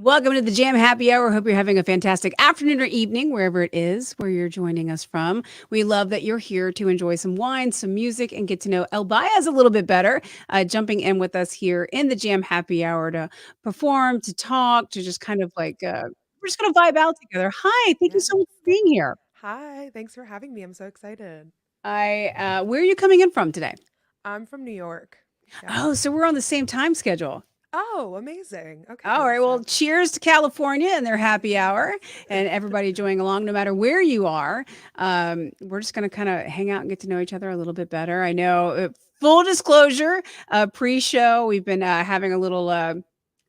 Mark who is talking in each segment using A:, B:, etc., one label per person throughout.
A: Welcome to the Jam Happy Hour. Hope you're having a fantastic afternoon or evening, wherever it is where you're joining us from. We love that you're here to enjoy some wine, some music, and get to know Elle Baez a little bit better. Jumping in with us here in the Jam Happy Hour to perform, to talk, to just kind of we're just going to vibe out together. Hi, thank you
B: Yes.
A: so much for being here.
B: Hi, thanks for having me. I'm so excited.
A: Where are you coming in from today?
B: I'm from New York. Yeah.
A: Oh, so we're on the same time schedule.
B: Oh, amazing.
A: All
B: Okay,
A: right. Well,
B: so
A: cheers to California and their happy hour and everybody enjoying along, no matter where you are. We're just going to kind of hang out and get to know each other a little bit better. I know, full disclosure, pre show, we've been having a little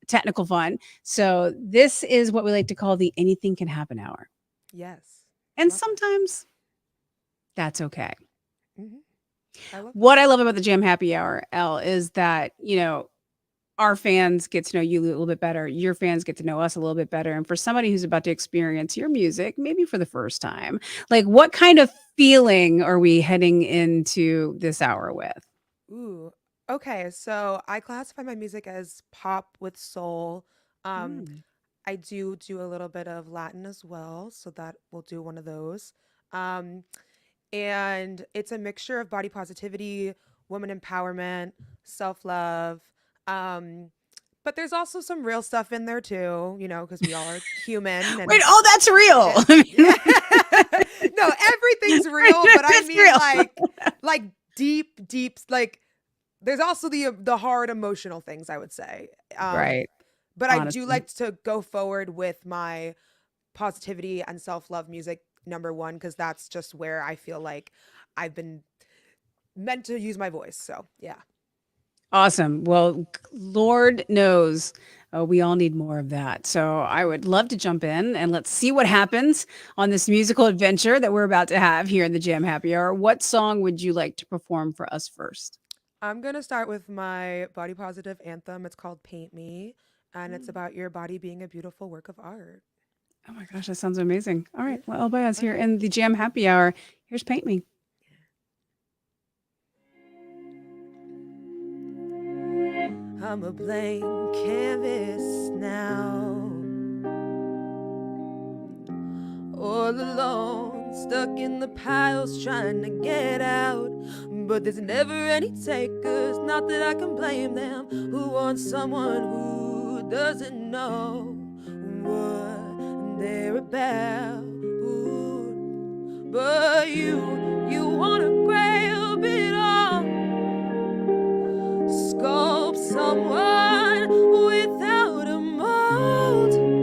A: technical fun. So, this is what we like to call the anything can happen hour.
B: yes,
A: And
B: love it.
A: sometimes that's okay.
B: hmm I love that.
A: What I love about the Jam Happy Hour, L, is that, our fans get to know you a little bit better. Your fans get to know us a little bit better. And for somebody who's about to experience your music, maybe for the first time, like what kind of feeling are we heading into this hour with?
B: Ooh. Okay, so I classify my music as pop with soul. Um,
A: Mm.
B: I do a little bit of Latin as well, so that we'll do one of those. Um, and it's a mixture of body positivity, woman empowerment, self-love. Um, but there's also some real stuff in there too, because we all are human
A: Wait,
B: and
A: oh, that's real.
B: yeah.
A: I
B: Yeah.
A: mean,
B: No, everything's real, but I
A: that's
B: mean
A: real.
B: like deep like there's also the hard emotional things I would say. Um
A: Right.
B: but I do
A: Honestly.
B: like to go forward with my positivity and self-love music number 1 cuz that's just where I feel like I've been meant to use my voice. So, yeah.
A: Awesome. Well, Lord knows we all need more of that. So I would love to jump in and let's see what happens on this musical adventure that we're about to have here in the Jam Happy Hour. What song would you like to perform for us first?
B: I'm going to start with my body positive anthem. It's called Paint Me, and it's
A: Mm.
B: about your body being a beautiful work of art.
A: Oh my gosh, that sounds amazing. All
B: Yeah.
A: right. Well, El Baez here
B: Okay.
A: in the Jam Happy Hour. Here's Paint Me.
B: I'm a blank canvas now, all alone, stuck in the piles trying to get out. But there's never any takers, not that I can blame them, who want someone who doesn't know what they're about. Ooh. But you wanna grab it all, sculpt someone without a mold.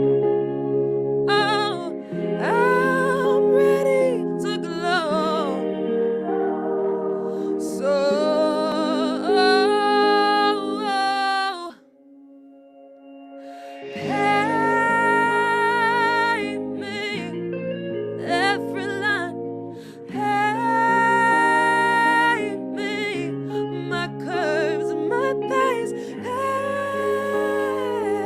B: Oh, I'm ready to glow. So paint me every line. Paint me my curves, my thighs.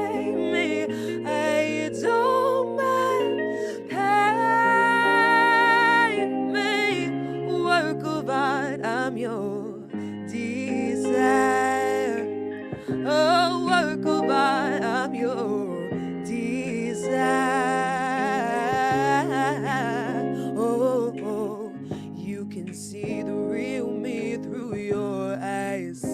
B: Paint me, I don't mind. Paint me, work of art. I'm your desire. Oh, work of art. I'm your desire. Oh, you can see the real me through your eyes.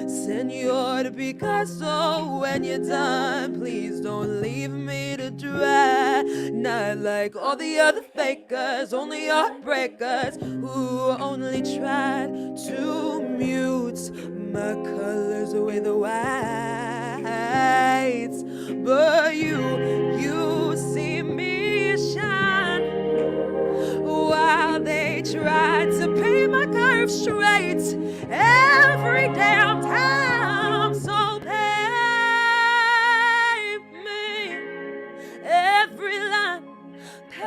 B: Senor Picasso, when you're done, please don't leave me to dry. Not like all the other fakers, only heartbreakers who only tried to mute my colors with whites. But you see me shine while they tried to paint my curves straight every damn time. So paint me every line. Paint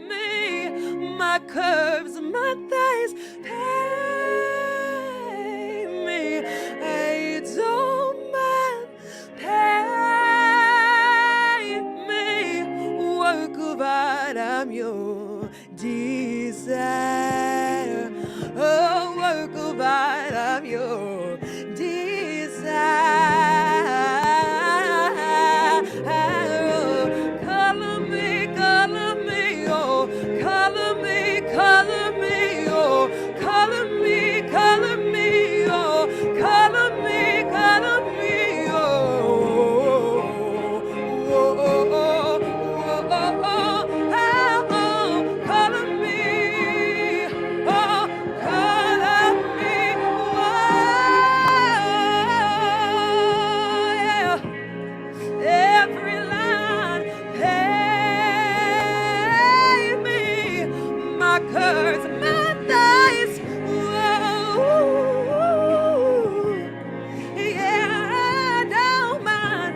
B: me my curves, my thighs. Paint me, I don't mind. Paint me, work of art. I'm your desire. Oh, work of art. I'm your desire. back hurts my thighs. Whoa, yeah, I don't mind.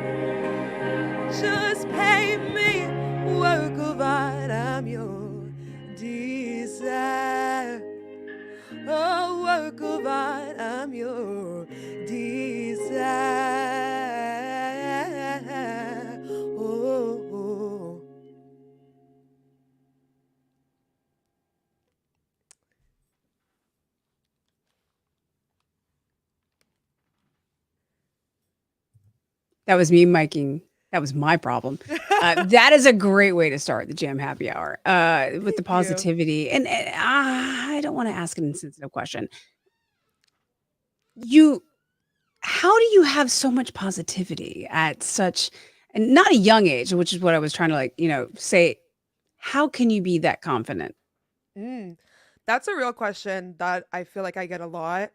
B: Just pay me, work of art. I'm your desire. Oh, work of art. I'm your desire. Oh, oh.
A: That was me miking. That was my problem. That is a great way to start the jam happy hour with the
B: Thank you.
A: positivity. And I don't want to ask an insensitive question. You, how do you have so much positivity at such, and not a young age, which is what I was trying to like, say. How can you be that confident?
B: Mm. That's a real question that I feel like I get a lot.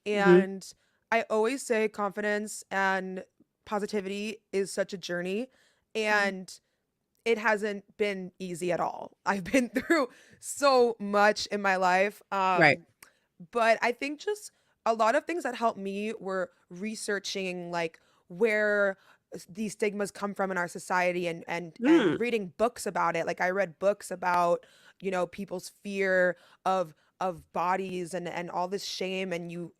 A: Hmm.
B: And I always say confidence and positivity is such a journey. And it hasn't been easy at all. I've been through so much in my life.
A: Right.
B: But I think just a lot of things that helped me were researching like where these stigmas come from in our society and
A: Mm,
B: reading books about it. Like I read books about, people's fear of bodies and all this shame, and you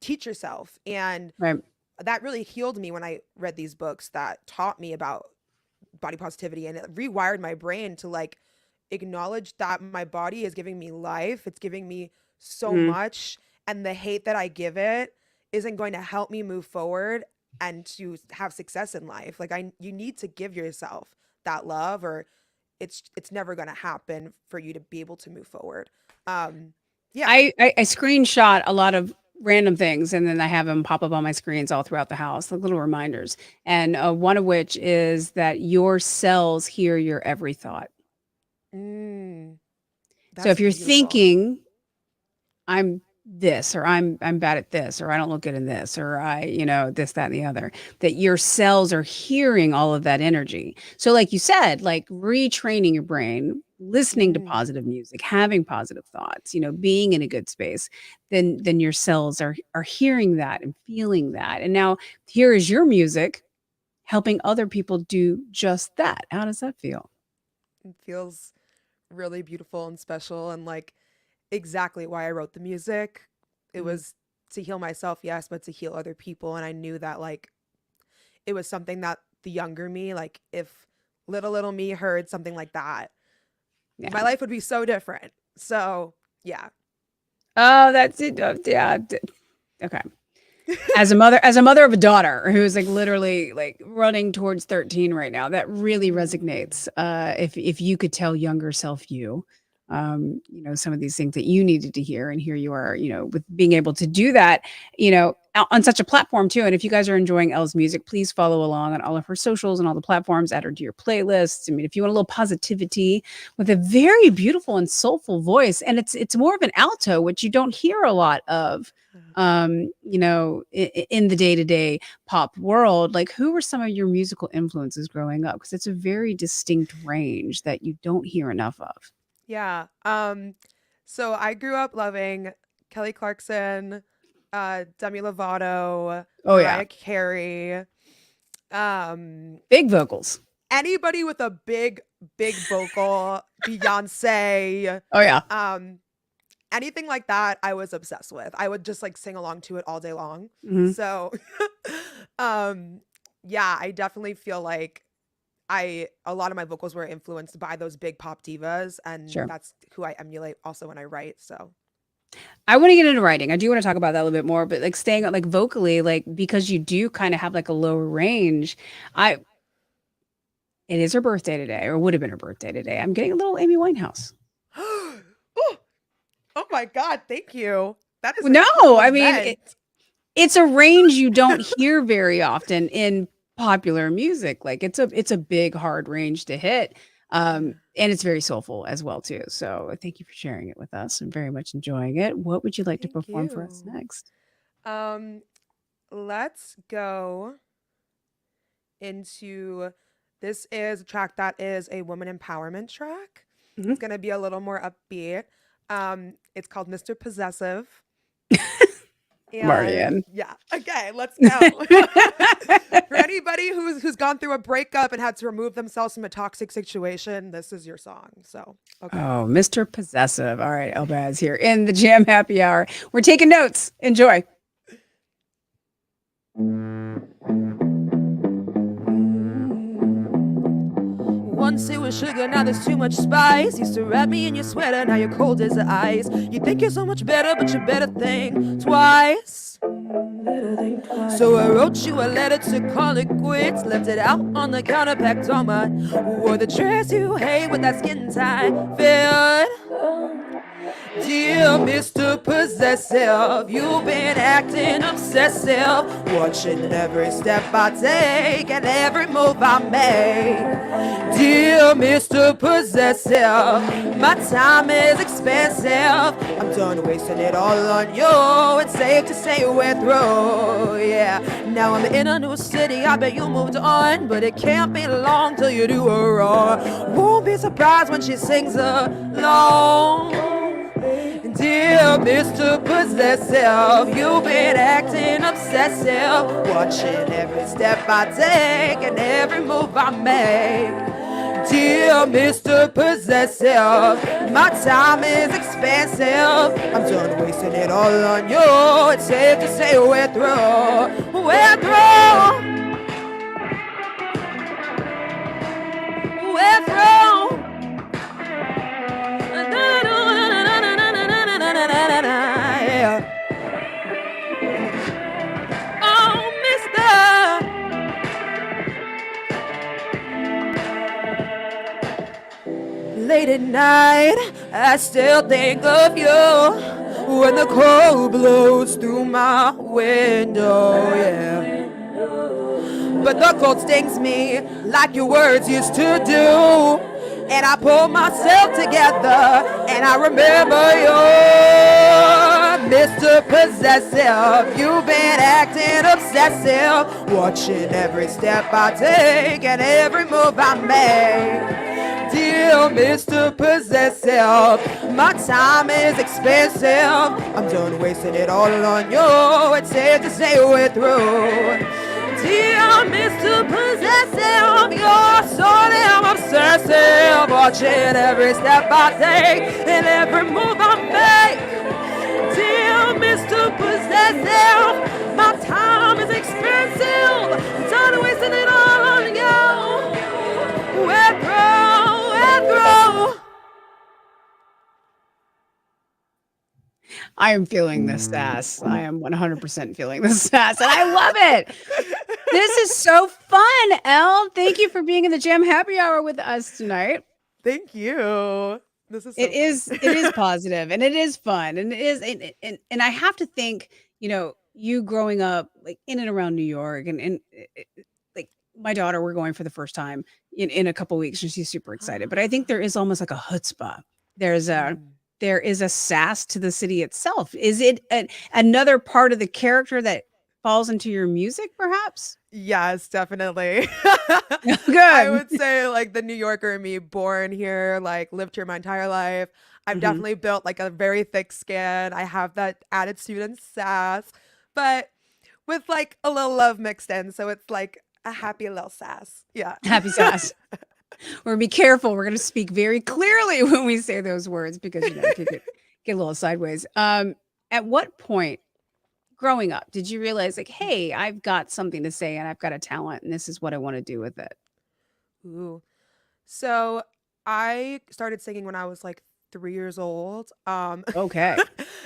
B: teach yourself. And
A: right.
B: that really healed me when I read these books that taught me about body positivity, and it rewired my brain to like acknowledge that my body is giving me life. It's giving me so
A: Mm.
B: much, and the hate that I give it isn't going to help me move forward and to have success in life. Like you need to give yourself that love, or it's never going to happen for you to be able to move forward. Um yeah.
A: I screenshot a lot of random things and then I have them pop up on my screens all throughout the house, like little reminders. And one of which is that your cells hear your every thought.
B: Mm,
A: So
B: that's
A: if you're
B: beautiful.
A: thinking, I'm this, or I'm bad at this, or I don't look good in this, or this, that, and the other, that your cells are hearing all of that energy. So, like you said, like retraining your brain, listening to
B: Mm.
A: positive music, having positive thoughts, being in a good space, then your cells are hearing that and feeling that. And now here is your music helping other people do just that. How does that feel?
B: It feels really beautiful and special, and like exactly why I wrote the music. It
A: Mm.
B: was to heal myself, yes, but to heal other people. And I knew that like it was something that the younger me, like if little me heard something like that,
A: Yeah.
B: my life would be so different. So yeah.
A: Oh, that's it. Yeah. Okay. As a mother of a daughter who's like literally like running towards 13 right now, that really
B: Mm,
A: resonates. If you could tell younger self you, some of these things that you needed to hear, and here you are, with being able to do that, on such a platform too. And if you guys are enjoying Elle's music, please follow along on all of her socials and all the platforms. Add her to your playlists. I mean, if you want a little positivity with a very beautiful and soulful voice, and it's more of an alto, which you don't hear a lot of in the day-to-day pop world. Like, who were some of your musical influences growing up? Because it's a very distinct range that you don't hear enough of.
B: yeah. So I grew up loving Kelly Clarkson, Demi Lovato,
A: Oh, yeah.
B: Mariah Carey, um,
A: Big vocals.
B: anybody with a big vocal, Beyonce,
A: Oh, yeah.
B: um, anything like that, I was obsessed with. I would just like sing along to it all day long.
A: Mhm.
B: So, um, yeah, I definitely feel like a lot of my vocals were influenced by those big pop divas, and
A: Sure.
B: that's who I emulate also when I write. So,
A: I wanna get into writing. I do wanna talk about that a little bit more, but, like, staying like, vocally, like, because you do kinda have, like, a lower range, I it is her birthday today, or would have been her birthday today. I'm getting a little Amy Winehouse.
B: oh, oh my God, thank you. That is a
A: No, I mean,
B: compliment.
A: it's a range you don't hear very often in popular music. Like, it's a big, hard range to hit,
B: Yeah,
A: and it's very soulful as well too. So, thank you for sharing it with us. I'm very much enjoying it. What would you like to
B: thank
A: perform for us
B: you.
A: next?
B: Um, let's go into this is a track that is a woman empowerment track.
A: Mhm.
B: It's gonna be a little more upbeat. It's called Mr. Possessive.
A: I'm already
B: And
A: in.
B: yeah, okay, let's go. For anybody who's gone through a breakup and had to remove themselves from a toxic situation, this is your song. So, okay.
A: Oh, Mr. Possessive. All right, Elle Baez here in the Jam Happy Hour. We're taking notes. Enjoy.
B: Once it was sugar, now there's too much spice. Used to wrap me in your sweater, now you're cold as ice. You think you're so much better, but you better think twice. So I wrote you a letter to call it quits. Left it out on the counter, packed on my. Wore the dress you hate with that skin tight fit. Dear Mr. Possessive, you've been acting obsessive, watching every step I take and every move I make. Dear Mr. Possessive, my time is expensive. I'm done wasting it all on you. It's safe to say we're through, yeah. Now I'm in a new city, I bet you moved on, but it can't be long till you do her wrong. Won't be surprised when she sings along. Dear Mr. Possessive, you've been acting obsessive, watching every step I take and every move I make. Dear Mr. Possessive, my time is expensive. I'm done wasting it all on you. It's safe to say we're through. We're through. We're through. Yeah. Oh, mister. Late at night, I still think of you when the cold blows through my window, yeah. But the cold stings me like your words used to do. And I pull myself together and I remember you, Mr. Possessive. You've been acting obsessive, watching every step I take and every move I make. Dear Mr. Possessive, my time is expensive. I'm done wasting it all on you. It's safe to say we're through. Dear Mr. Possessive, you're so damn obsessive, watching every step I take and every move I make. Dear Mr. Possessive, my time is expensive. I'm done wasting it all on you. We're through, we're through.
A: I am feeling the sass. I am 100% feeling the sass, and I love it. This is so fun, Elle. Thank you for being in the Jam Happy Hour with us tonight.
B: Thank you. This is
A: It
B: so fun.
A: is positive and it is fun and it is and I have to think, you growing up like in and around New York like my daughter, we're going for the first time in a couple weeks and she's super excited. But I think there is almost like a chutzpah. There's a
B: Mm.
A: there is a sass to the city itself. Is it another part of the character that falls into your music, perhaps?
B: Yes, definitely. I
A: Good.
B: would say like the New Yorker in me, born here, like lived here my entire life. I've
A: Mhm.
B: definitely built like a very thick skin. I have that attitude and sass, but with like a little love mixed in. So it's like a happy little sass. Yeah.
A: Happy sass. Or be careful. We're going to speak very clearly when we say those words because it could get a little sideways. At what point growing up did you realize like, hey, I've got something to say and I've got a talent and this is what I want to do with it?
B: Ooh. So I started singing when I was like 3 years old.
A: Okay.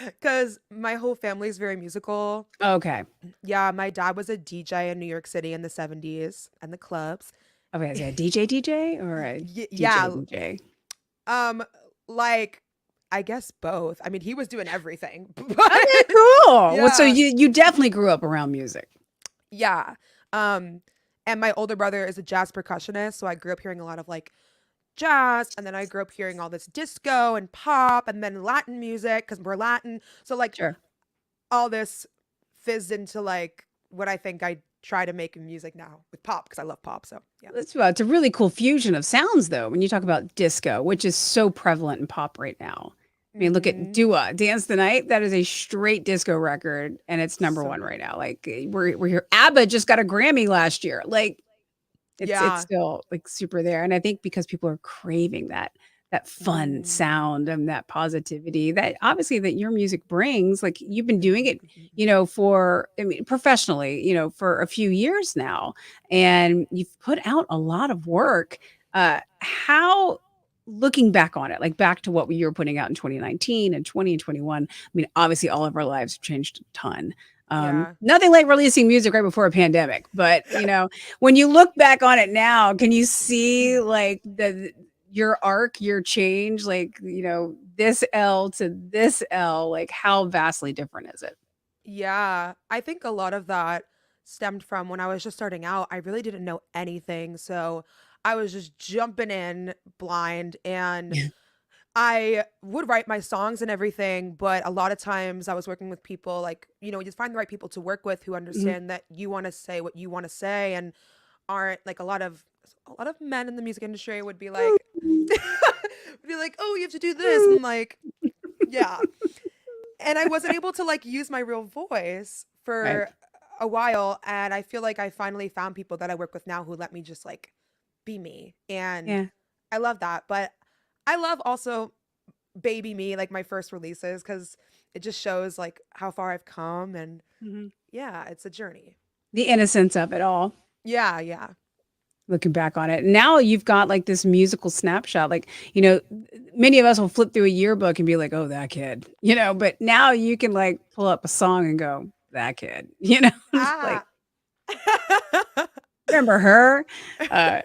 B: Because my whole family is very musical.
A: Okay.
B: Yeah, my dad was a DJ in New York City in the 70s and the clubs.
A: Okay. Is it a DJ or a DJ
B: Yeah,
A: DJ?
B: um, like I guess both. I mean, he was doing everything,
A: Okay,
B: but
A: cool. Well, so
B: yeah,
A: you definitely grew up around music.
B: yeah. Um, and my older brother is a jazz percussionist, so I grew up hearing a lot of like jazz, and then I grew up hearing all this disco and pop, and then Latin music because we're Latin. So like
A: Sure.
B: all this fizzed into like what I think I try to make music now with pop because I love pop. So yeah.
A: It's a really cool fusion of sounds, though, when you talk about disco, which is so prevalent in pop right now. I mean, look at
B: Mm-hmm.
A: Dua, Dance the Night. That is a straight disco record, and it's number
B: So
A: one right
B: good.
A: now. Like we're here. ABBA just got a Grammy last year. Like it's
B: Yeah.
A: still like super there, and I think because people are craving that fun
B: Mm.
A: sound and that positivity that obviously that your music brings. Like you've been doing it,
B: Mm-hmm.
A: for I mean professionally, for a few years now, and you've put out a lot of work. How looking back on it, like back to what you were putting out in 2019 and 2021. I mean, obviously all of our lives have changed a ton.
B: Yeah.
A: Nothing like releasing music right before a pandemic, but when you look back on it now, can you see like the your arc, your change, like, this L to this L, like how vastly different is it?
B: Yeah, I think a lot of that stemmed from when I was just starting out. I really didn't know anything. So I was just jumping in blind and I would write my songs and everything. But a lot of times I was working with people like, you just find the right people to work with who
A: Mhm.
B: understand that you want to say what you want to say and aren't like a lot of men in the music industry would be like, would be like, oh, you have to do this. And like, yeah, and I wasn't able to like use my real voice
A: Right.
B: for a while, and I feel like I finally found people that I work with now who let me just like be me, and
A: Yeah.
B: I love that. But I love also Baby Me, like my first releases, because it just shows like how far I've come, and
A: Mhm.
B: yeah, it's a journey.
A: The innocence of it all,
B: Yeah, yeah.
A: looking back on it. Now you've got like this musical snapshot. Like, many of us will flip through a yearbook and be like, oh, that kid, but now you can like pull up a song and go, that kid, It's like,
B: Ah.
A: remember her? Uh,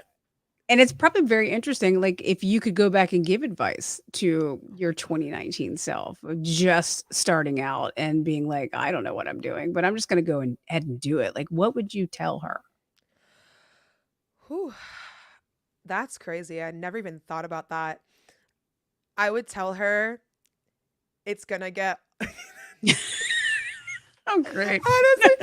A: And it's probably very interesting, like, if you could go back and give advice to your 2019 self of just starting out and being like, "I don't know what I'm doing, but I'm just gonna go and ahead and do it." Like, what would you tell her?
B: Whew. That's crazy. I never even thought about that. I would tell her it's gonna get
A: Oh, great.
B: honestly,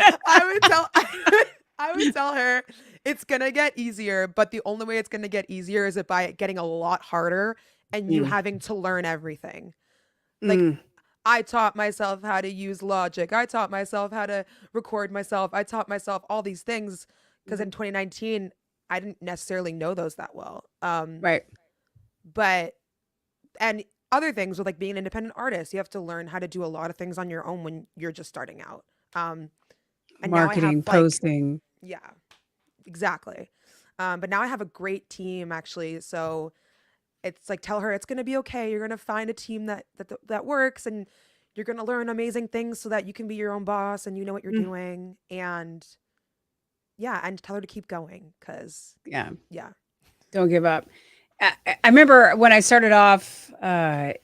B: I would tell her it's gonna get easier, but the only way it's gonna get easier is it by it getting a lot harder and you
A: Mm,
B: having to learn everything. Like
A: mm,
B: I taught myself how to use Logic. I taught myself how to record myself. I taught myself all these things because
A: mhm.
B: in 2019 I didn't necessarily know those that well.
A: Right.
B: But and other things with like being an independent artist, you have to learn how to do a lot of things on your own when you're just starting out. Um, and now I have
A: Marketing,
B: like,
A: posting.
B: yeah, exactly. But now I have a great team actually. So it's like tell her it's gonna be okay. You're gonna find a team that works, and you're gonna learn amazing things so that you can be your own boss and you know what you're
A: Mm,
B: doing. And yeah, and tell her to keep going because
A: yeah,
B: yeah.
A: don't give up. I remember when I started off,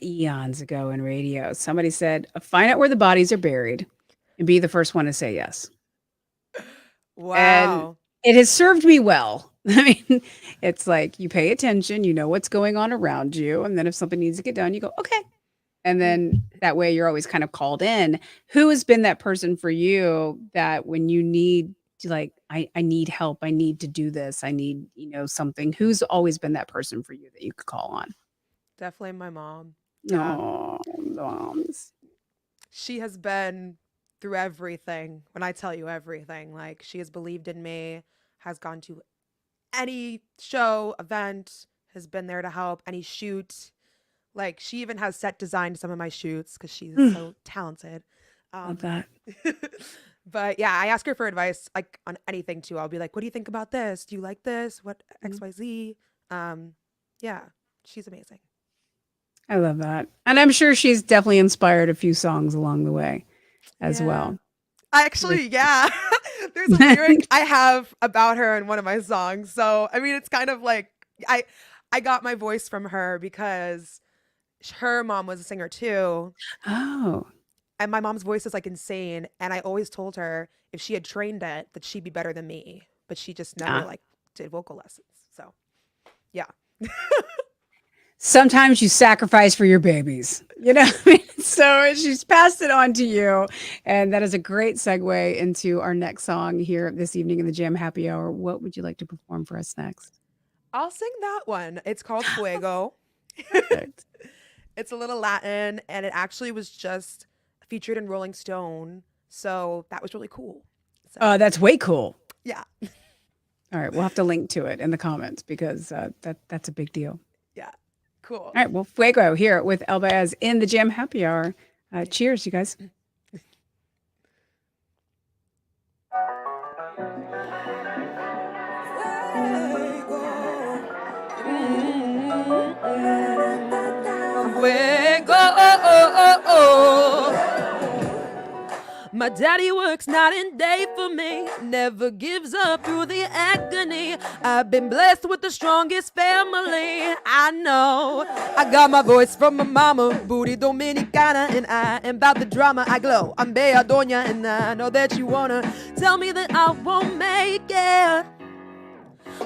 A: eons ago in radio, somebody said, "Find out where the bodies are buried and be the first one to say yes." And
B: Wow.
A: it has served me well. I mean, it's like you pay attention, you know what's going on around you, and then if something needs to get done, you go, "Okay." And
B: Mm.
A: then that way you're always kind of called in. Who has been that person for you that when you need to like, I need help, I need to do this, I need, something. Who's always been that person for you that you could call on?
B: Definitely my mom. Yeah.
A: Oh, moms.
B: She has been through everything. When I tell you everything, like she has believed in me, has gone to any show, event, has been there to help, any shoot. Like she even has set designed some of my shoots because she's
A: Mm,
B: so talented.
A: love
B: Um,
A: that.
B: but yeah, I ask her for advice like on anything too. I'll be like, "What do you think about this? Do you like this? What
A: Mm,
B: X Y Z?" Yeah, she's amazing.
A: I love that. And I'm sure she's definitely inspired a few songs along the way as
B: Yeah.
A: well.
B: I
A: With
B: actually, yeah. There's a lyric I have about her in one of my songs. So, I mean, it's kind of like I got my voice from her because her mom was a singer too,
A: Oh,
B: and my mom's voice is like insane, and I always told her if she had trained it that she'd be better than me, but she just never
A: ah.
B: like did vocal lessons. So, yeah.
A: sometimes you sacrifice for your babies, you know? What I mean? So she's passed it on to you. And that is a great segue into our next song here this evening in the Jam Happy Hour. What would you like to perform for us next?
B: I'll sing that one. It's called Fuego.
A: Perfect.
B: It's a little Latin, and it actually was just featured in Rolling Stone. So that was really cool. So,
A: That's way cool.
B: yeah.
A: All right, we'll have to link to it in the comments because that's a big deal.
B: Yeah. Cool.
A: All right, well, Fuego here with Elle Baez in the Jam Happy Hour. Cheers, you guys.
B: Fuego. Oh. My daddy works night and day for me, never gives up through the agony. I've been blessed with the strongest family I know. I got my voice from my mama, booty dominicana, and I am about the drama. I glow, I'm bella doña, and I know that you wanna tell me that I won't make it.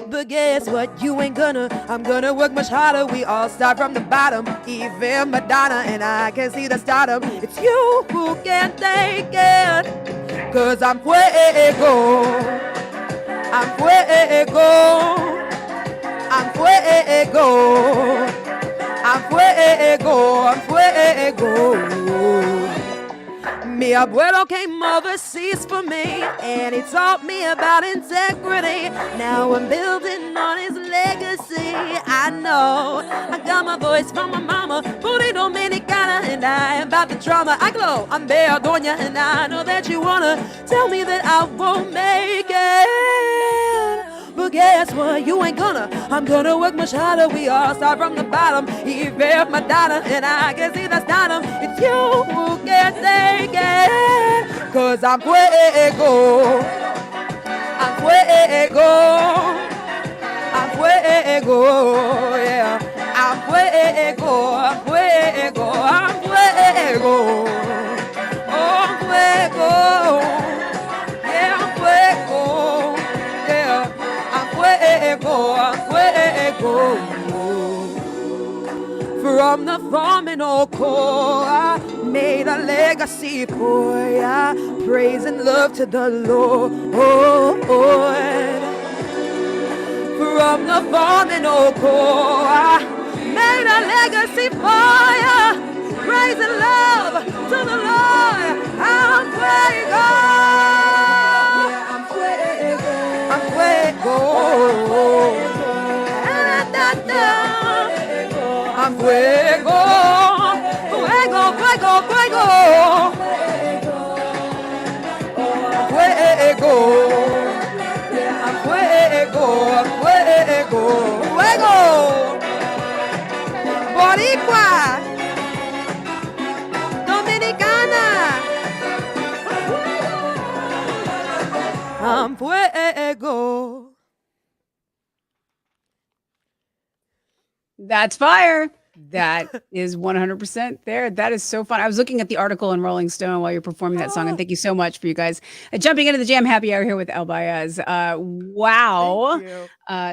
B: But guess what? You ain't gonna. I'm gonna work much harder. We all start from the bottom. Even Madonna, and I can see the stardom. It's you who can't take it. Cause I'm fuego. I'm fuego. I'm fuego. I'm fuego. I'm fuego. Mi abuelo came overseas for me, and he taught me about integrity. Now I'm building on his legacy. I know I got my voice from my mama, booty dominicana, and I am about the drama. I glow, I'm bella doña, and I know that you wanna tell me that I won't make it. But guess what? You ain't gonna. I'm gonna work much harder. We all start from the bottom. Even Madonna, and I can see the stardom. It's you who can't take it. Cause I'm fuego. I'm fuego. I'm fuego. Yeah. I'm fuego. I'm fuego. I'm fuego. Oh, I'm fuego. Yeah, I'm fuego. Yeah. Fuego. From the farm in Oko, I made a legacy for ya. Praise and love to the Lord. From the farm in Oko, I made a legacy for ya. Praise and love to the Lord. I'm fuego. I'm fuego. I'm fuego. Fuego, fuego, fuego. Fuego. I'm fuego. I'm fuego. Fuego. Boricua. Dominicana. I'm fuego.
A: That's fire. That is 100% there. That is so fun. I was looking at the article in Rolling Stone while you're performing that song, and thank you so much for you guys jumping into the Jam Happy Hour here with Elle Baez. Wow.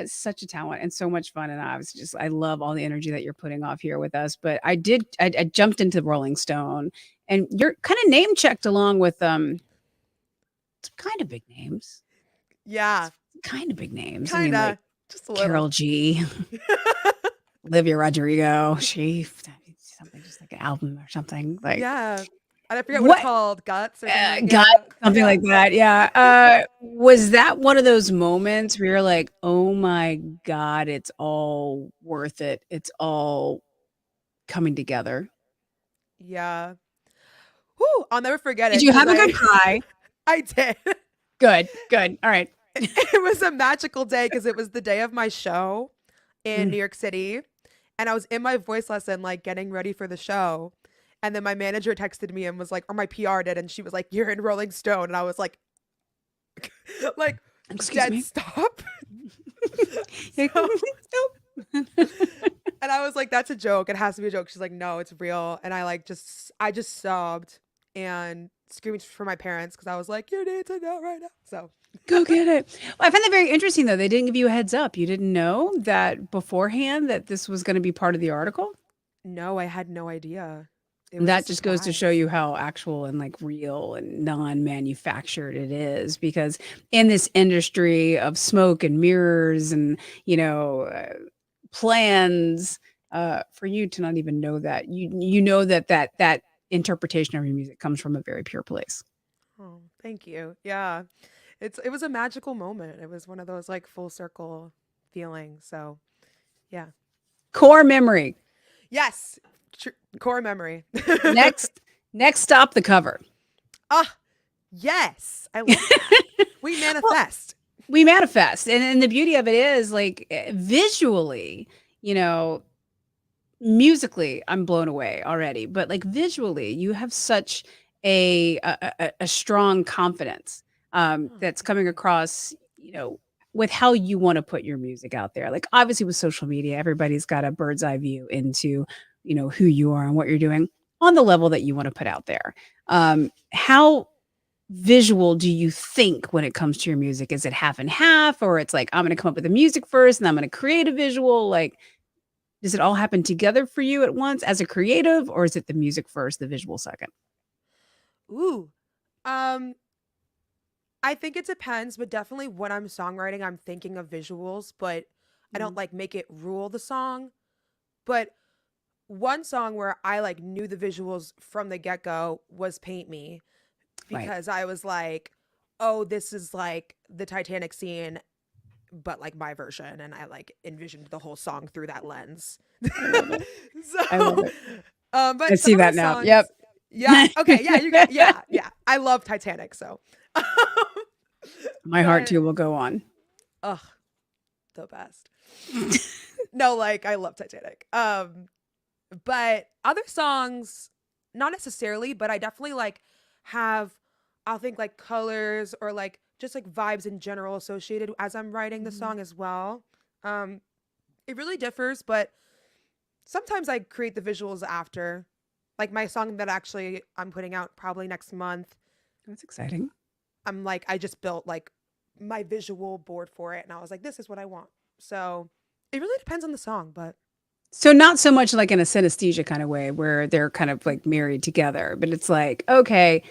A: Such a talent and so much fun. And I love all the energy that you're putting off here with us. But I jumped into Rolling Stone, and you're kind of name checked along with some kind of big names.
B: Yeah.
A: Kind of big names.
B: Kind of. Like just a little.
A: Carol G. Olivia Rodrigo, something just like an album or something like.
B: Yeah, and I forget what it's called, Guts or something.
A: Something like that. Yeah. Was that one of those moments where you're like, oh my God, it's all worth it. It's all coming together.
B: Yeah. Whew, I'll never forget it.
A: Did you have a good cry?
B: I did.
A: Good. All right.
B: It was a magical day because it was the day of my show in New York City. And I was in my voice lesson, like getting ready for the show. And then my manager texted me and was like, or my PR did. And she was like, you're in Rolling Stone. And I was like,
A: excuse me.
B: Stop. And I was like, that's a joke. It has to be a joke. She's like, no, it's real. And I just sobbed and screamed for my parents because I was like, you need to know right now. So
A: Go get it. Well, I find that very interesting, though. They didn't give you a heads up. You didn't know that beforehand that this was going to be part of the article.
B: No, I had no idea. It was a
A: That just goes to show
B: surprise.
A: you how actual and like real and non-manufactured it is. Because in this industry of smoke and mirrors and plans, for you to not even know that you know that interpretation of your music comes from a very pure place.
B: Oh, thank you. Yeah. It was a magical moment. It was one of those like full circle feelings. So, yeah.
A: Core memory.
B: Yes. Tr- core memory.
A: Next, next stop the cover.
B: Ah, yes. I love that. We
A: Well,
B: manifest.
A: we manifest, and the beauty of it is like visually, you know, musically, I'm blown away already, but like visually, you have such a strong confidence
B: Oh,
A: that's
B: thank
A: coming
B: you.
A: across, with how you want to put your music out there. Like obviously with social media, everybody's got a bird's eye view into, who you are and what you're doing on the level that you want to put out there. How visual do you think when it comes to your music? Is it half and half, or it's like I'm going to come up with the music first and I'm going to create a visual? Like, does it all happen together for you at once as a creative, or is it the music first, the visual second?
B: Ooh. Um, I think it depends, but definitely when I'm songwriting, I'm thinking of visuals, but I don't
A: Mhm.
B: like make it rule the song. But one song where I like knew the visuals from the get go was Paint Me,
A: Right.
B: because I was like, oh, this is like the Titanic scene, but like my version. And I like envisioned the whole song through that lens.
A: I love it. I love
B: So,
A: it. I
B: but some
A: see
B: of my
A: that now. Yep.
B: songs, yeah, okay, yeah, you got, yeah, yeah. I love Titanic. So,
A: My heart
B: but,
A: too will go on.
B: ugh, the best. No, like I love Titanic. But other songs, not necessarily, but I definitely like have, I'll think like colors or like just like vibes in general associated as I'm writing the
A: Mhm.
B: song as well. Um, it really differs, but sometimes I create the visuals after. Like my song that actually I'm putting out probably next month.
A: That's exciting.
B: I'm like, I just built like my visual board for it and I was like, this is what I want. So it really depends on the song, but
A: So not so much like in a synesthesia kind of way where they're kind of like married together, but it's like, okay,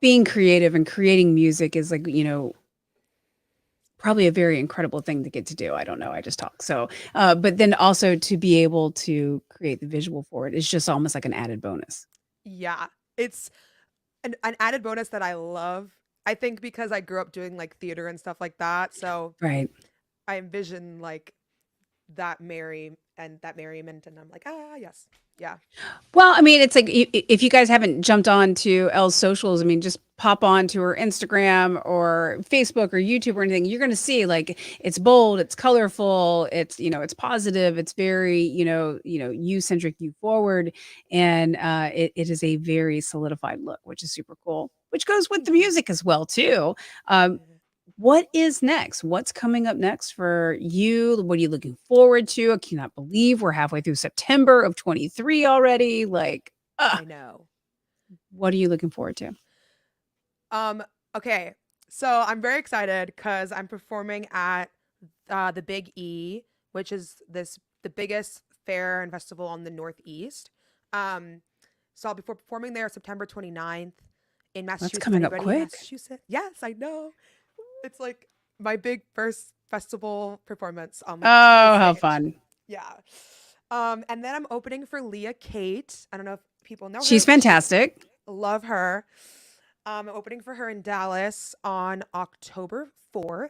A: being creative and creating music is like, probably a very incredible thing to get to do. I don't know. I just talk. So, but then also to be able to create the visual for it is just almost like an added bonus.
B: yeah, it's an added bonus that I love. I think because I grew up doing like theater and stuff like that. So
A: Right.
B: I envision like that merriment and I'm like, ah, yes. Yeah.
A: Well, I mean, it's like if you guys haven't jumped on to Elle's socials, I mean, just pop on to her Instagram or Facebook or YouTube or anything. You're going to see like it's bold, it's colorful, it's positive, it's very, you centric, you forward, and it is a very solidified look, which is super cool. Which goes with the
B: Thank you.
A: music as well too. Um,
B: Yeah.
A: what is next? What's coming up next for you? What are you looking forward to? I cannot believe we're halfway through September of 23 already. Like,
B: I know.
A: what are you looking forward to?
B: Um, okay. So I'm very excited because I'm performing at the Big E, which is the biggest fair and festival on the Northeast. Um, so I'll be performing there September 29th in
A: That's
B: Massachusetts.
A: coming up
B: Anybody in
A: quick.
B: Massachusetts? Yes, I know. It's like my big first festival performance on like the full
A: Oh, how
B: stage.
A: fun.
B: Yeah. And then I'm opening for Leah Kate. I don't know if people know her,
A: She's
B: but she's
A: fantastic.
B: love her. Opening for her in Dallas on October 4th.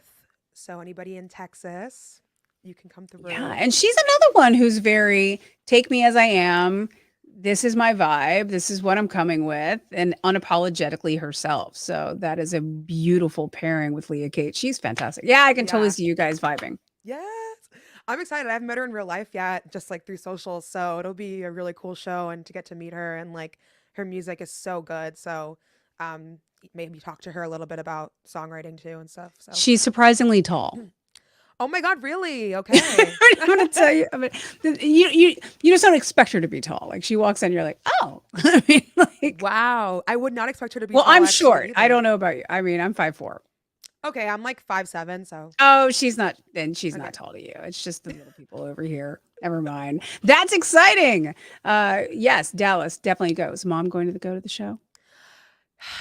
B: So anybody in Texas, you can come
A: Yeah,
B: through.
A: and she's another one who's very take me as I am. This is my vibe. This is what I'm coming with, and unapologetically herself. So that is a beautiful pairing with Leah Kate. She's fantastic. Yeah, I can totally
B: Yeah.
A: see you guys vibing.
B: Yes. I'm excited. I haven't met her in real life yet, just like through socials. So it'll be a really cool show and to get to meet her and like her music is so good. So maybe talk to her a little bit about songwriting too and stuff. So
A: She's surprisingly tall.
B: oh my God, really? Okay.
A: I'm gonna tell you. I mean, you just don't expect her to be tall. Like she walks in, you're like, oh. I mean, like,
B: Wow. I would not expect her to be
A: well,
B: tall
A: I'm
B: actually
A: short. I
B: either.
A: don't know about you. I mean, I'm 5'4".
B: Okay, I'm like 5'7", so
A: Oh, she's not
B: okay.
A: tall to you. It's just the little people over here. Never mind. That's exciting. Yes, Dallas definitely goes. Mom going to go to the show?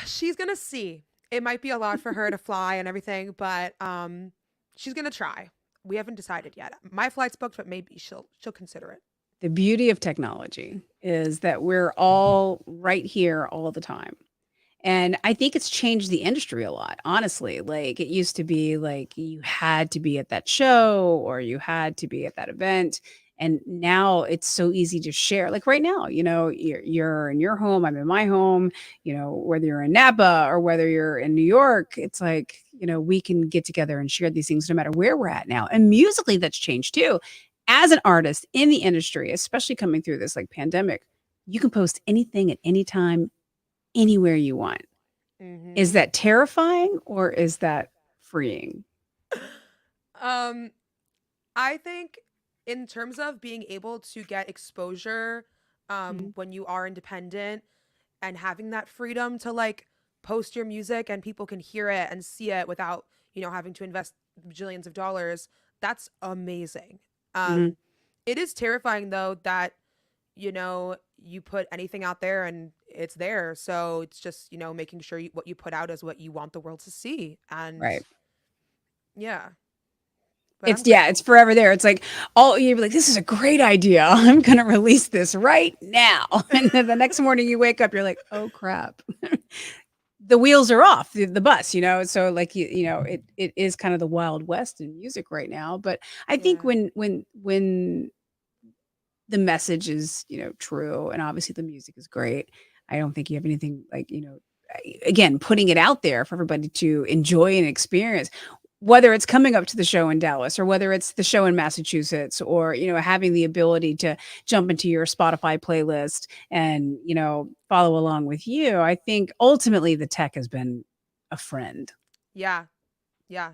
B: She's gonna see. It might be a lot for her to fly and everything, but she's gonna try. We haven't decided yet. My flight's booked, but maybe she'll consider it.
A: The beauty of technology is that we're all right here all the time. And I think it's changed the industry a lot, honestly. Like it used to be like you had to be at that show or you had to be at that event. And now it's so easy to share. Like right now, you're in your home, I'm in my home, whether you're in Napa or whether you're in New York, it's like, we can get together and share these things no matter where we're at now. And musically, that's changed too. As an artist in the industry, especially coming through this like pandemic, you can post anything at any time, anywhere you want. Is
B: Hmm.
A: that terrifying or is that freeing?
B: Um, I think in terms of being able to get exposure,
A: Mhm.
B: when you are independent and having that freedom to like post your music and people can hear it and see it without, having to invest bajillions of dollars, that's amazing.
A: Mhm.
B: Um, it is terrifying though that, you put anything out there and it's there. So it's just, making sure what you put out is what you want the world to see. And
A: Right.
B: yeah, but I'm
A: It's yeah, it's
B: grateful.
A: forever there. It's like all you're like, this is a great idea. I'm gonna release this right now. And then the next morning you wake up, you're like, oh crap. The wheels are off the bus, so like it is kind of the wild west in music right now. But I think
B: Yeah.
A: when the message is, true, and obviously the music is great. I don't think you have anything like, again, putting it out there for everybody to enjoy and experience, whether it's coming up to the show in Dallas or whether it's the show in Massachusetts or, having the ability to jump into your Spotify playlist and, follow along with you. I think ultimately the tech has been a friend.
B: Yeah. Yeah.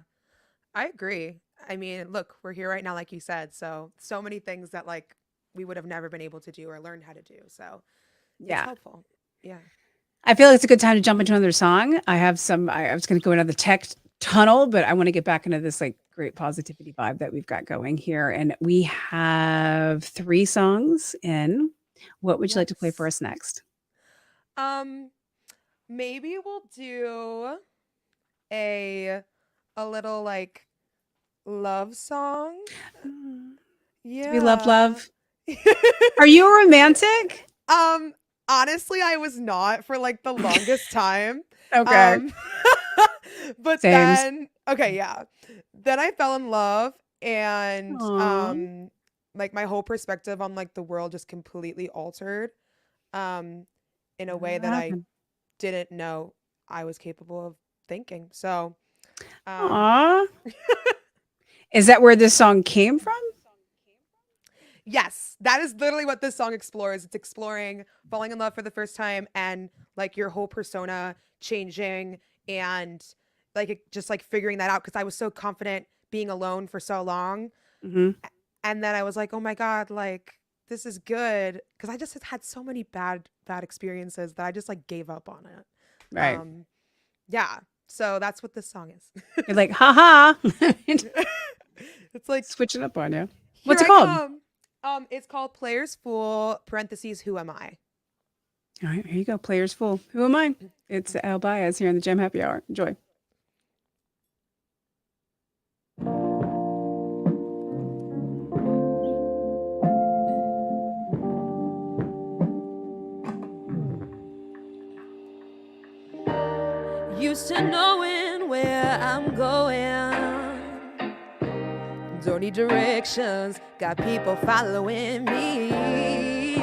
B: I agree. I mean, look, we're here right now, like you said. So many things that like we would have never been able to do or learn how to do. So it's
A: Yeah.
B: helpful. Yeah.
A: I feel like it's a good time to jump into another song. I was going to go another tech tunnel, but I want to get back into this like great positivity vibe that we've got going here. And we have 3 songs in. What would you like to play for
B: Yes.
A: us next?
B: Um, maybe we'll do a a little like love song.
A: Mm. Do we love
B: Yeah.
A: love? Are you a romantic?
B: um, honestly, I was not for like the longest time.
A: Okay.
B: Um, but
A: Same.
B: then okay, yeah. Then I fell in love and
A: Aw.
B: like my whole perspective on like the world just completely altered um in a way
A: What
B: that I
A: happened?
B: didn't know I was capable of thinking. So, um
A: Aw. Is that where this song came from?
B: yes, that is literally what this song explores. It's exploring falling in love for the first time and like your whole persona changing and like just like figuring that out because I was so confident being alone for so long.
A: Mhm.
B: And then I was like, "Oh my god, like this is good." Cuz I just had so many bad experiences that I just like gave up on it.
A: Right.
B: Um yeah. So that's what this song is.
A: You're like, "Ha ha."
B: It's like,
A: Switching up on you.
B: "Here
A: What's it
B: I
A: called?
B: come." It's called Players Fool parentheses Who Am I?
A: All right, here you go. Players full. Who am I? It's Elle Baez here in the Gem Happy Hour. Enjoy.
B: Used to knowing where I'm going. Don't need directions, got people following me.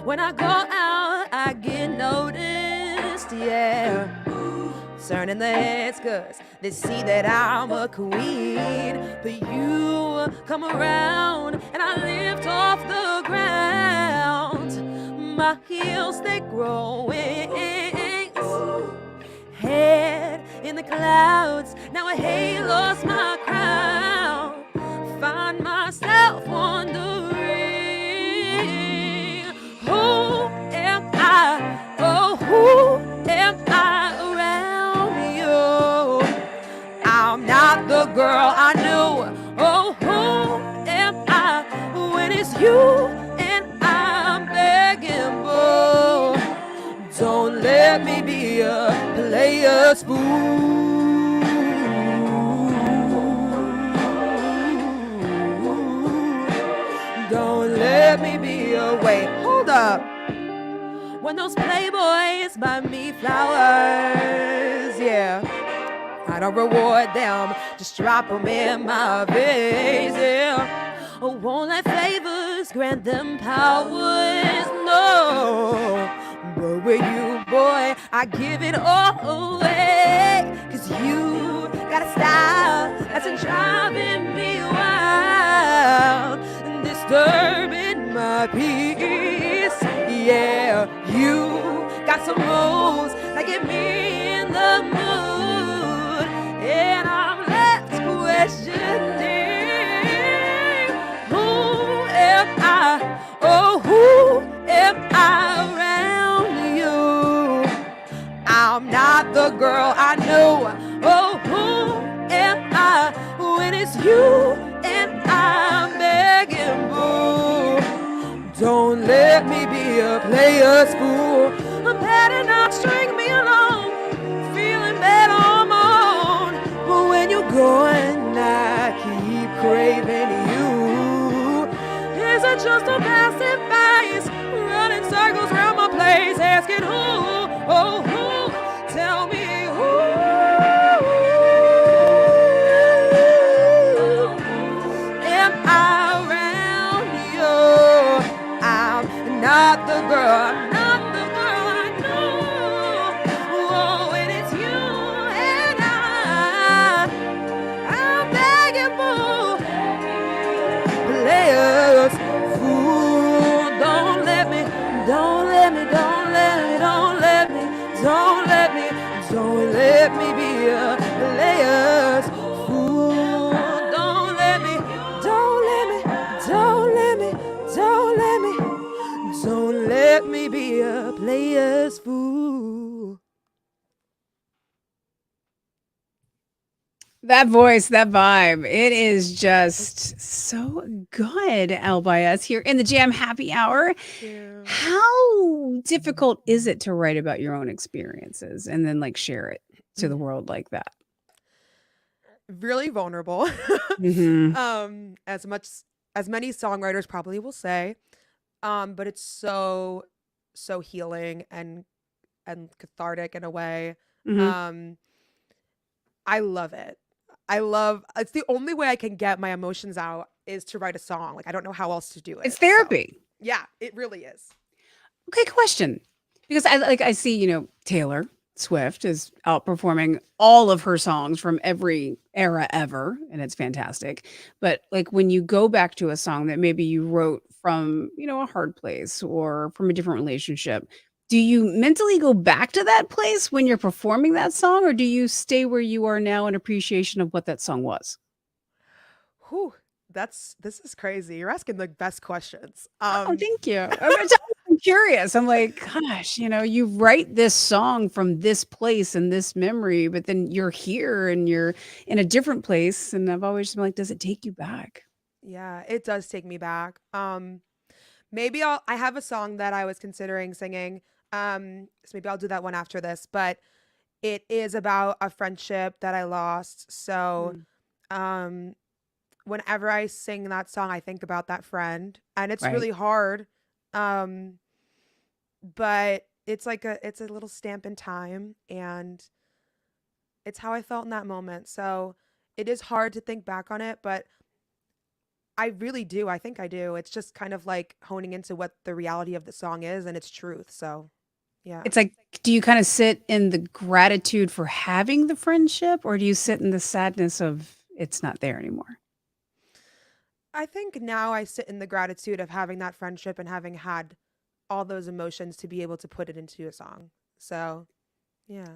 B: When I go out, I get noticed, yeah. Turning the heads, cause they see that I'm a queen. But you come around and I lift off the ground. My heels, they grow wings. Head in the clouds, now a halo's my crown. Find myself wondering, who am I? Oh, who am I around you? let me be a player's fool. Don't let me be a wait. Hold up. When those playboys buy me flowers, yeah, I don't reward them, just drop them in my face, yeah. Oh, won't let favors grant them powers, no. But with you, boy, I give it all away. Cause you got a style that's driving me wild and disturbing my peace. Yeah, you got some moves that get me in the mood. And I'm left questioning, who am I? Oh, who am I around you? I'm not the girl I know. Oh, who am I when it's you and I'm begging, boo? Don't let me be a player's fool. I'm better not string me along, feeling bad on my own. But when you're going, I keep craving you. Is it just a passive phase, running circles around my place, asking who, oh who, tell me who am I around you? I'm not the girl, I'm not the girl I know. Oh, and it's you and I'm begging for players, fool. Don't let me, don't let me, don't let me, don't let me, don't let me, don't let me be a player's fool. Don't let me, don't let me, don't let me, don't let me, don't let me be a player's fool.
A: That voice, that vibe, it is just so good, Elle Baez here in the Jam Happy Hour.
B: Yeah.
A: How difficult is it to write about your own experiences and then like share it to the world like that?
B: Really vulnerable.
A: Mhm.
B: As much as many songwriters probably will say. But it's so healing and cathartic in a way.
A: Mhm.
B: Um, I love it. I love it's the only way I can get my emotions out is to write a song. Like I don't know how else to do
A: It's
B: it. So
A: therapy.
B: yeah, it really is.
A: Okay, question. Because I see, Taylor Swift is outperforming all of her songs from every era ever, and it's fantastic. But like when you go back to a song that maybe you wrote from, a hard place or from a different relationship, do you mentally go back to that place when you're performing that song, or do you stay where you are now in appreciation of what that song was?
B: Whew, this is crazy. You're asking the best questions.
A: Oh, thank you. I'm curious. I'm like, gosh, you write this song from this place and this memory, but then you're here and you're in a different place. And I've always been like, does it take you back?
B: Yeah, it does take me back. Maybe I have a song that I was considering singing. So maybe I'll do that one after this, but it is about a friendship that I lost. So,
A: Mm,
B: um whenever I sing that song, I think about that friend and it's
A: right.
B: really hard. Um but it's a little stamp in time and it's how I felt in that moment. So, it is hard to think back on it, but I really do. I think I do. It's just kind of like honing into what the reality of the song is and its truth. So, yeah.
A: It's like, do you kind of sit in the gratitude for having the friendship, or do you sit in the sadness of it's not there anymore?
B: I think now I sit in the gratitude of having that friendship and having had all those emotions to be able to put it into a song. So, yeah.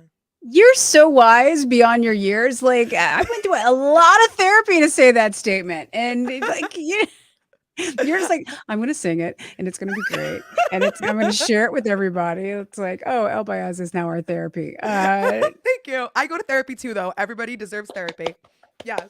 A: You're so wise beyond your years. Like I went to a lot of therapy to say that statement, and like you're just like, I'm gonna sing it and it's gonna be great. And I'm gonna share it with everybody. It's like, oh, El Baez is now our therapy.
B: Thank you. I go to therapy too, though. Everybody deserves therapy. Yes.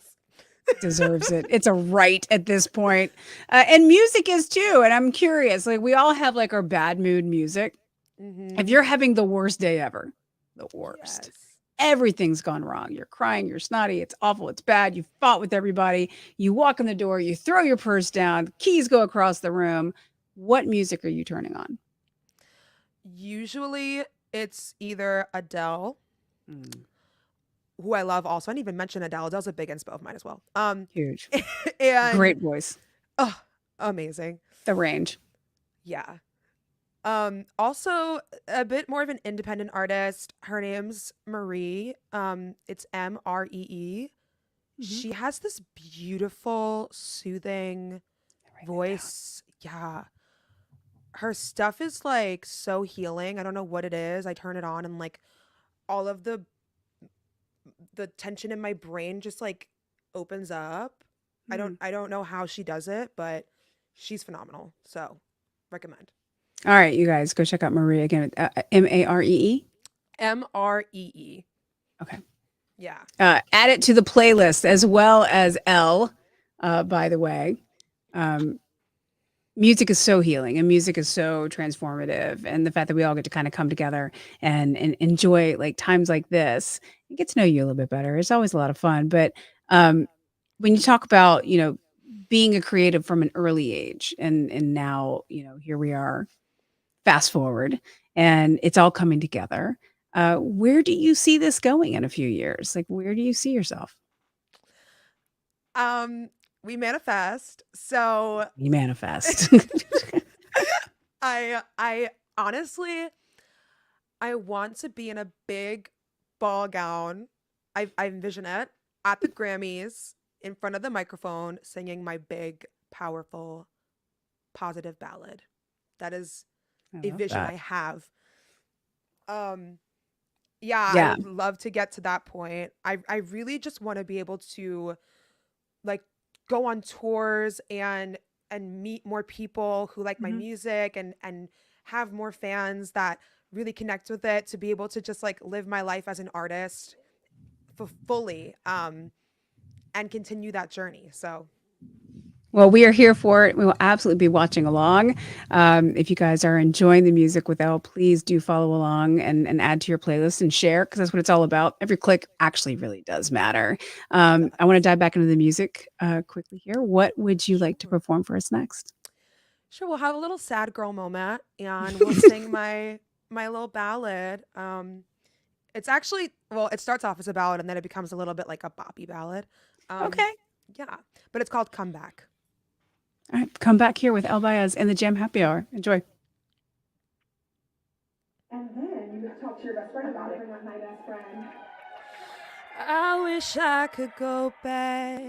A: Deserves it. It's a right at this point. And music is too. And I'm curious, like we all have like our bad mood music. If
B: Mm-hmm.
A: you're having the worst day ever, the worst,
B: Yes.
A: everything's gone wrong. You're crying, you're snotty, it's awful, it's bad. You fought with everybody. You walk in the door, you throw your purse down, keys go across the room. What music are you turning on?
B: Usually it's either Adele,
A: Mm,
B: who I love also. I didn't even mention Adele. Adele's a big inspo of mine as well.
A: huge.
B: And
A: Great voice.
B: oh, amazing.
A: The range.
B: Yeah. Also a bit more of an independent artist. Her name's Marie. It's Mree.
A: Mhm.
B: She has this beautiful, soothing
A: Write that down.
B: voice. Yeah. Her stuff is like so healing. I don't know what it is. I turn it on and like all of the tension in my brain just like opens up.
A: Mm.
B: I don't know how she does it, but she's phenomenal. So, recommend.
A: All right, you guys, go check out Marie again. Maree.
B: Mree.
A: Okay.
B: Yeah.
A: Add it to the playlist as well as Elle, by the way. Um, Music is so healing and music is so transformative. And the fact that we all get to kind of come together and enjoy like times like this and get to know you a little bit better. It's always a lot of fun. But um, when you talk about, being a creative from an early age and now, here we are, fast forward, and it's all coming together. Where do you see this going in a few years? Like, where do you see yourself?
B: Um, we manifest. So
A: You manifest.
B: I honestly I want to be in a big ball gown. I envision it at the Grammys in front of the microphone singing my big, powerful, positive ballad. That is
A: I
B: a
A: love
B: vision
A: that.
B: I have. Um yeah, I
A: Yeah.
B: would love to get to that point. I really just want to be able to like go on tours and meet more people who like my
A: Mhm.
B: music and have more fans that really connect with it to be able to just like live my life as an artist fully and continue that journey. So
A: Well, we are here for it. We will absolutely be watching along. If you guys are enjoying the music with Elle, please do follow along and add to your playlist and share because that's what it's all about. Every click actually really does matter.
B: it
A: I want to
B: does.
A: dive back into the music quickly here. What would you like to
B: Sure.
A: perform for us next?
B: Sure, we'll have a little sad girl moment and we'll sing my little ballad. It's actually well, it starts off as a ballad and then it becomes a little bit like a boppy ballad. Um
A: Okay.
B: yeah, but it's called Comeback.
A: All right. Come back here with Elle Baez and the Jam Happy Hour. Enjoy.
B: And then you get to talk to your best friend about it. With my best friend. I wish I could go back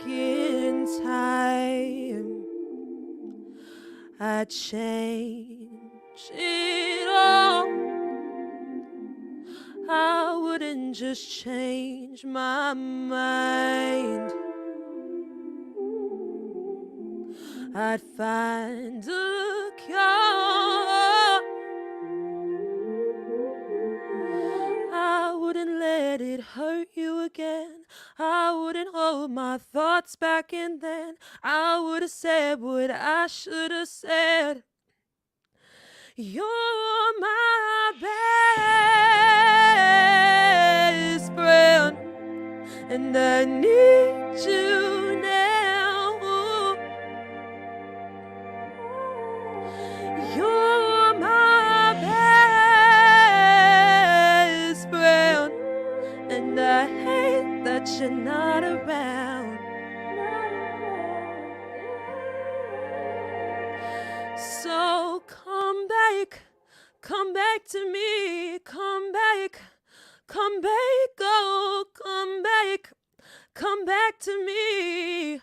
B: in time. I'd change it all. I wouldn't just change my mind. I'd find a cure. I wouldn't let it hurt you again. I wouldn't hold my thoughts back in then. I would have said what I should have said. You're my best friend, and I need you now. You're my best friend, and I hate that you're not around. So come back to me, come back, oh, come back to me.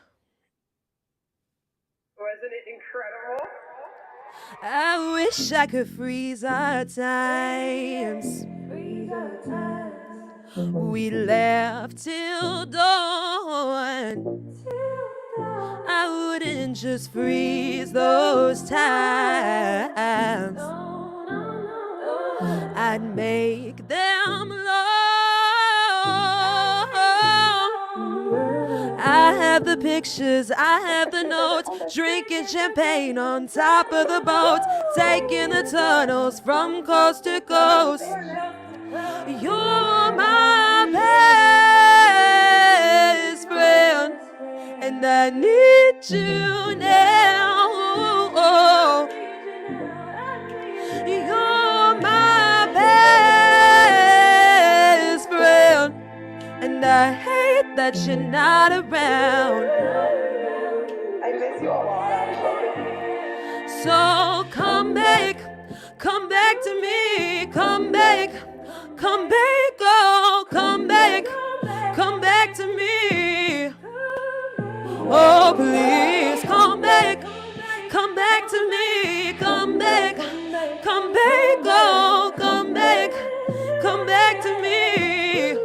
B: Wasn't it incredible? I wish I could freeze our times. We left till dawn. I wouldn't just freeze those times. I'd make them long. I have the pictures, I have the notes, drinking champagne on top of the boat, taking the tunnels from coast to coast. You're my best friend, and I need you now. You're my best friend, and I hate that you're not around. I miss you a lot. So come back to me, come back, oh, come back to me. Oh, please come back to me, come back, oh, come back to me.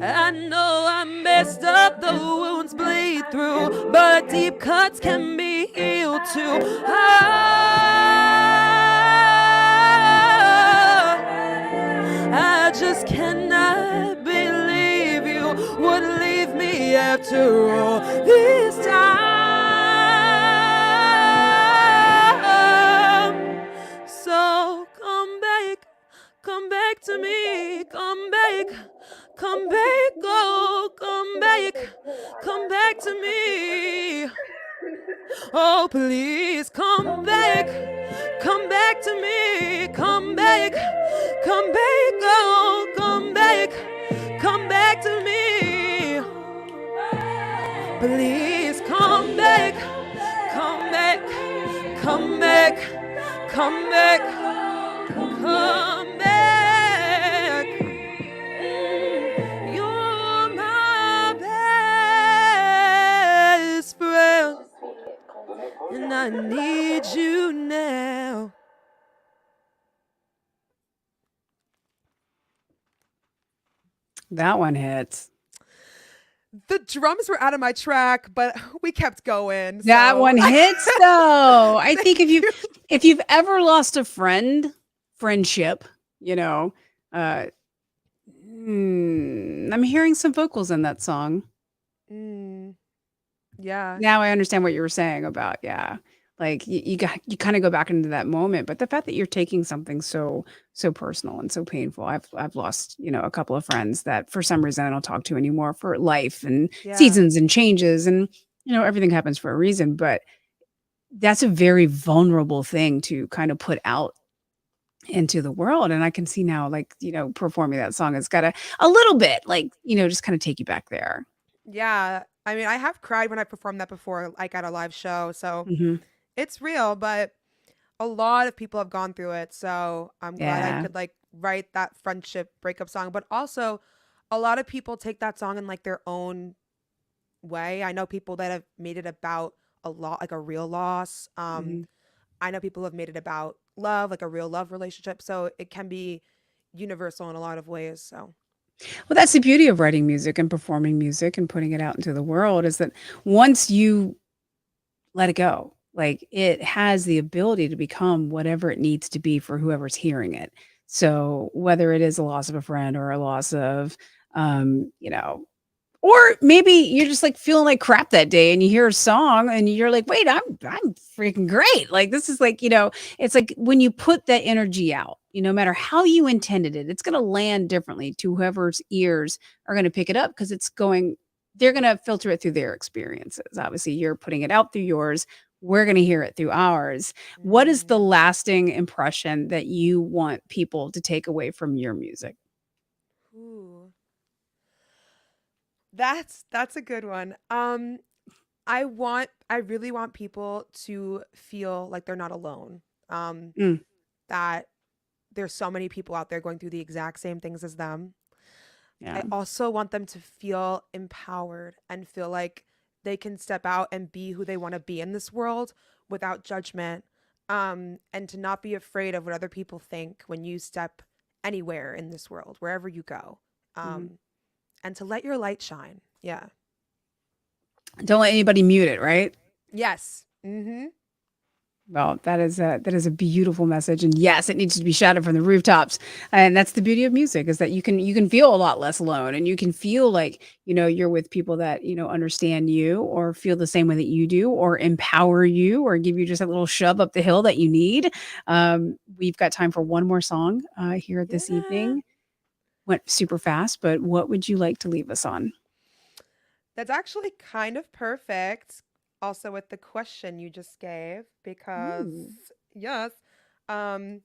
B: I know I messed up, the wounds bleed through, but deep cuts can be healed too. I just cannot believe you would leave me after all this time. So come back to me, come back, oh, come back to me. Oh, please come back to me, come back, oh, come back to me. Please come back, come back, come back, come back, come back. You're my best friend, and I need you now.
A: That one hits.
C: The drums were out of my track, but we kept going.
A: That
C: so.
A: one hits though. I think if you've ever lost a friendship, I'm hearing some vocals in that song.
C: Yeah.
A: Now I understand what you were saying about, like you kind of go back into that moment, but the fact that you're taking something so personal and so painful. I've lost, a couple of friends that for some reason I don't talk to anymore for life and seasons and changes, and everything happens for a reason, but that's a very vulnerable thing to kind of put out into the world. And I can see now, like, performing that song has got a little bit, like, just kind of take you back there.
C: Yeah. I mean, I have cried when I performed that before, like at a live show. So it's real, but a lot of people have gone through it. So I'm glad I could like write that friendship breakup song. But also a lot of people take that song in like their own way. I know people that have made it about a lot, like a real loss. I know people have made it about love, like a real love relationship. So it can be universal in a lot of ways. So
A: well, that's the beauty of writing music and performing music and putting it out into the world, is that once you let it go, like, it has the ability to become whatever it needs to be for whoever's hearing it. So whether it is a loss of a friend or a loss of, or maybe you're just like feeling like crap that day and you hear a song and you're like, wait, I'm freaking great. Like, this is like, it's like when you put that energy out, no matter how you intended it, it's going to land differently to whoever's ears are going to pick it up, because they're going to filter it through their experiences. Obviously, you're putting it out through yours. We're going to hear it through ours. What is the lasting impression that you want people to take away from your music?
C: Ooh. That's a good one. I really want people to feel like they're not alone. That there's so many people out there going through the exact same things as them.
A: Yeah.
C: I also want them to feel empowered and feel like they can step out and be who they want to be in this world without judgment. And to not be afraid of what other people think when you step anywhere in this world, wherever you go. And to let your light shine. Yeah.
A: Don't let anybody mute it, right?
C: Yes.
A: Well, that is a beautiful message, and yes, it needs to be shouted from the rooftops. And that's the beauty of music is that you can feel a lot less alone, and you can feel like you're with people that understand you, or feel the same way that you do, or empower you, or give you just a little shove up the hill that you need. We've got time for one more song here this
C: Yeah.
A: evening. Went super fast, but what would you like to leave us on?
C: That's actually kind of perfect. Also with the question you just gave, because
A: Ooh.
C: yes, um,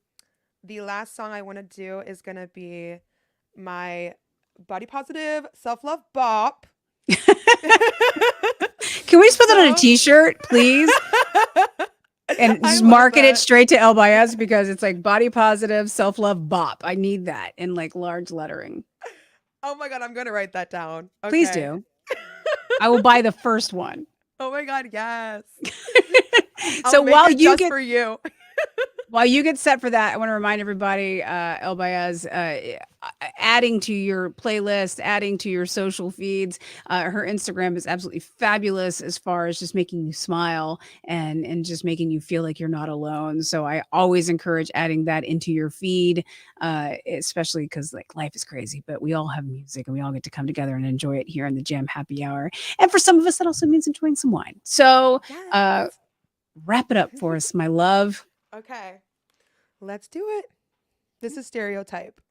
C: the last song I want to do is gonna be my body positive self love bop.
A: Can we just put that on a
C: So
A: t-shirt, please? And
C: I
A: just
C: love
A: market it
C: that.
A: straight to Elle Baez because it's like body positive, self-love bop. I need that in like large lettering.
C: Oh my god, I'm gonna write that down.
A: Please
C: Okay.
A: do. I will buy the first one.
C: Oh my god, yes. I'll
A: So
C: make
A: while
C: it
A: you
C: just
A: get
C: for you.
A: While you get set for that, I want to remind everybody, El Baez, adding to your playlist, adding to your social feeds. Her Instagram is absolutely fabulous as far as just making you smile and just making you feel like you're not alone. So I always encourage adding that into your feed, especially because like life is crazy, but we all have music and we all get to come together and enjoy it here in the Jam Happy Hour. And for some of us, that also means enjoying some wine. So uh,
C: Yes.
A: wrap it up for us, my love.
C: Okay. Let's do it. This is stereotype.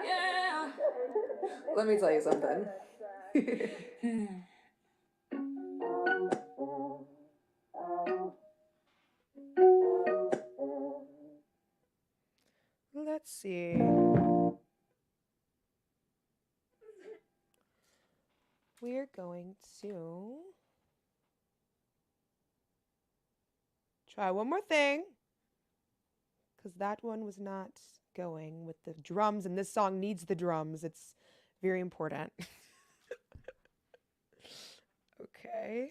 C: Yeah. Let me tell you something. Let's see. We're going to try one more thing because that one was not going with the drums, and this song needs the drums. It's very important. Okay.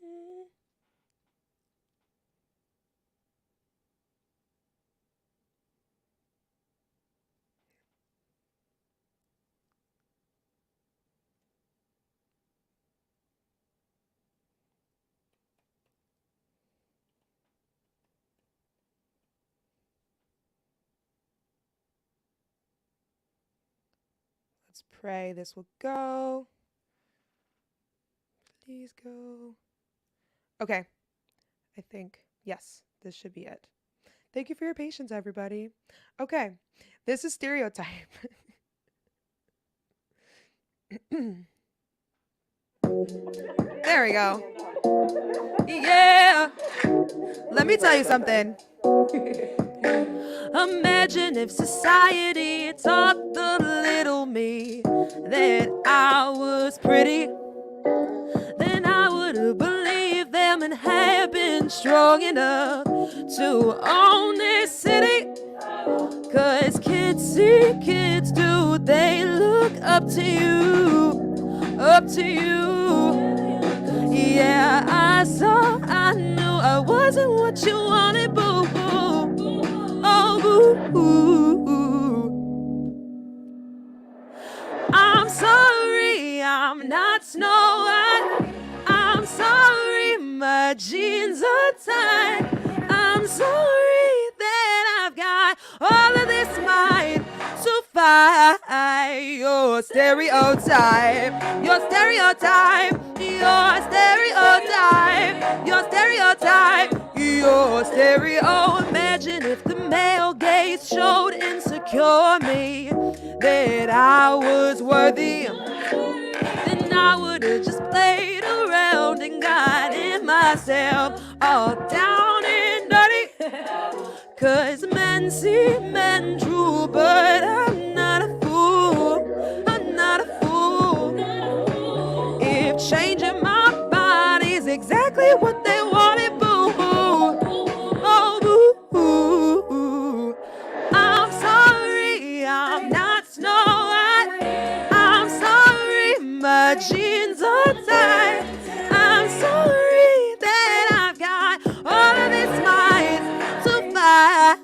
C: Mm, Let's pray this will go. Please go. Okay. I think, yes, this should be it. Thank you for your patience, everybody. Okay. This is stereotype. There we go. Yeah. Let me tell you something. Imagine if society taught the little me that I was pretty. Then I would have believed them and have been strong enough to own this city. 'Cause kids see kids do, they look up to you, up to you. Yeah, I knew I wasn't what you wanted, boo boo. Oh, boo boo. I'm sorry, I'm not Snow White. I'm sorry, my jeans are tight. I'm sorry that I've got all of this mind to fight your stereotype, your stereotype, your stereotype, your stereotype, your stereo. Imagine if the male gaze showed insecure me that I was worthy, then I would have just played around and gotten myself all down and dirty. 'Cause men see men true, but I'm not a fool. I'm not a fool. If changing my body's exactly what they wanted, boo. Oh, boo. I'm sorry, I'm not Snow White. I'm sorry, my jeans are tight. I'm sorry that I've got all of this mind to fight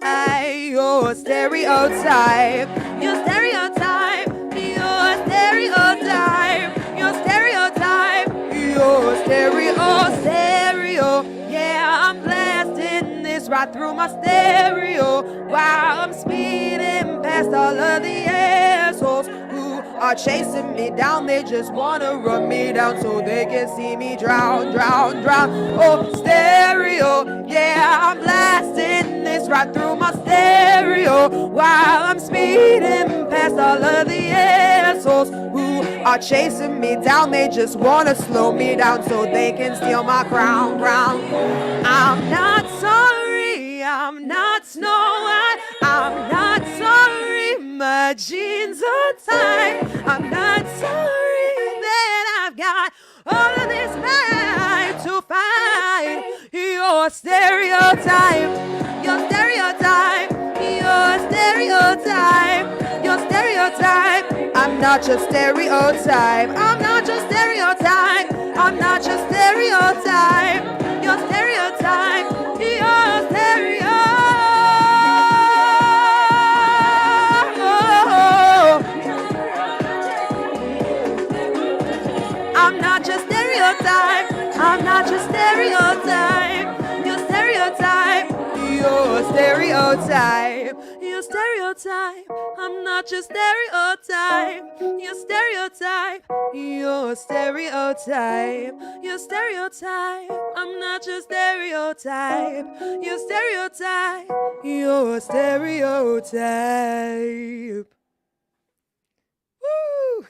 B: stereotype. You're stereotype. You're stereotype. You're stereotype. You're stereo. Yeah, I'm blasting this right through my stereo while I'm speeding past all of the assholes who are chasing me down. They just wanna run me down so they can see me drown. Oh, stereo. Yeah, I'm blasting this right through my stereo while I'm speeding past all of the assholes who are chasing me down. They just wanna slow me down so they can steal my crown. I'm not sorry, I'm not Snow White. I'm not sorry, my jeans are tight. I'm not sorry that I've got all of this time to fight. Your stereotype, your stereotype, your stereotype, your stereotype. I'm not your stereotype. I'm not your stereotype. I'm not your stereotype. Your stereotype. Your stereo. I'm not your stereotype. I'm not your stereotype. Your stereotype. Your stereotype. Your stereotype. I'm not your stereotype. Your stereotype. Your stereotype. Your stereotype. I'm not your stereotype. Your stereotype. Your stereotype. Woo!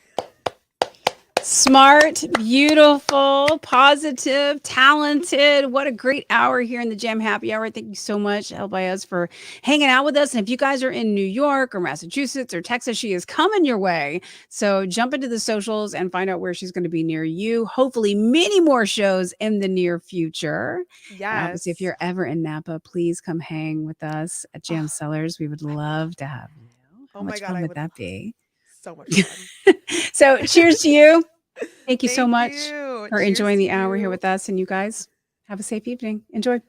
A: Smart, beautiful, positive, talented. What a great hour here in the Jam Happy Hour. Thank you so much, Elle Baez, for hanging out with us. And if you guys are in New York or Massachusetts or Texas, she is coming your way. So jump into the socials and find out where she's going to be near you. Hopefully many more shows in the near future.
C: Yes.
A: Obviously, if you're ever in Napa, please come hang with us at Jam Cellars. We would love to have you. How much fun would that be?
C: So much fun.
A: So cheers to you. Thank you so much
C: you.
A: for
C: Cheers
A: enjoying the
C: to
A: hour
C: you.
A: here with us. And you guys have a safe evening. Enjoy.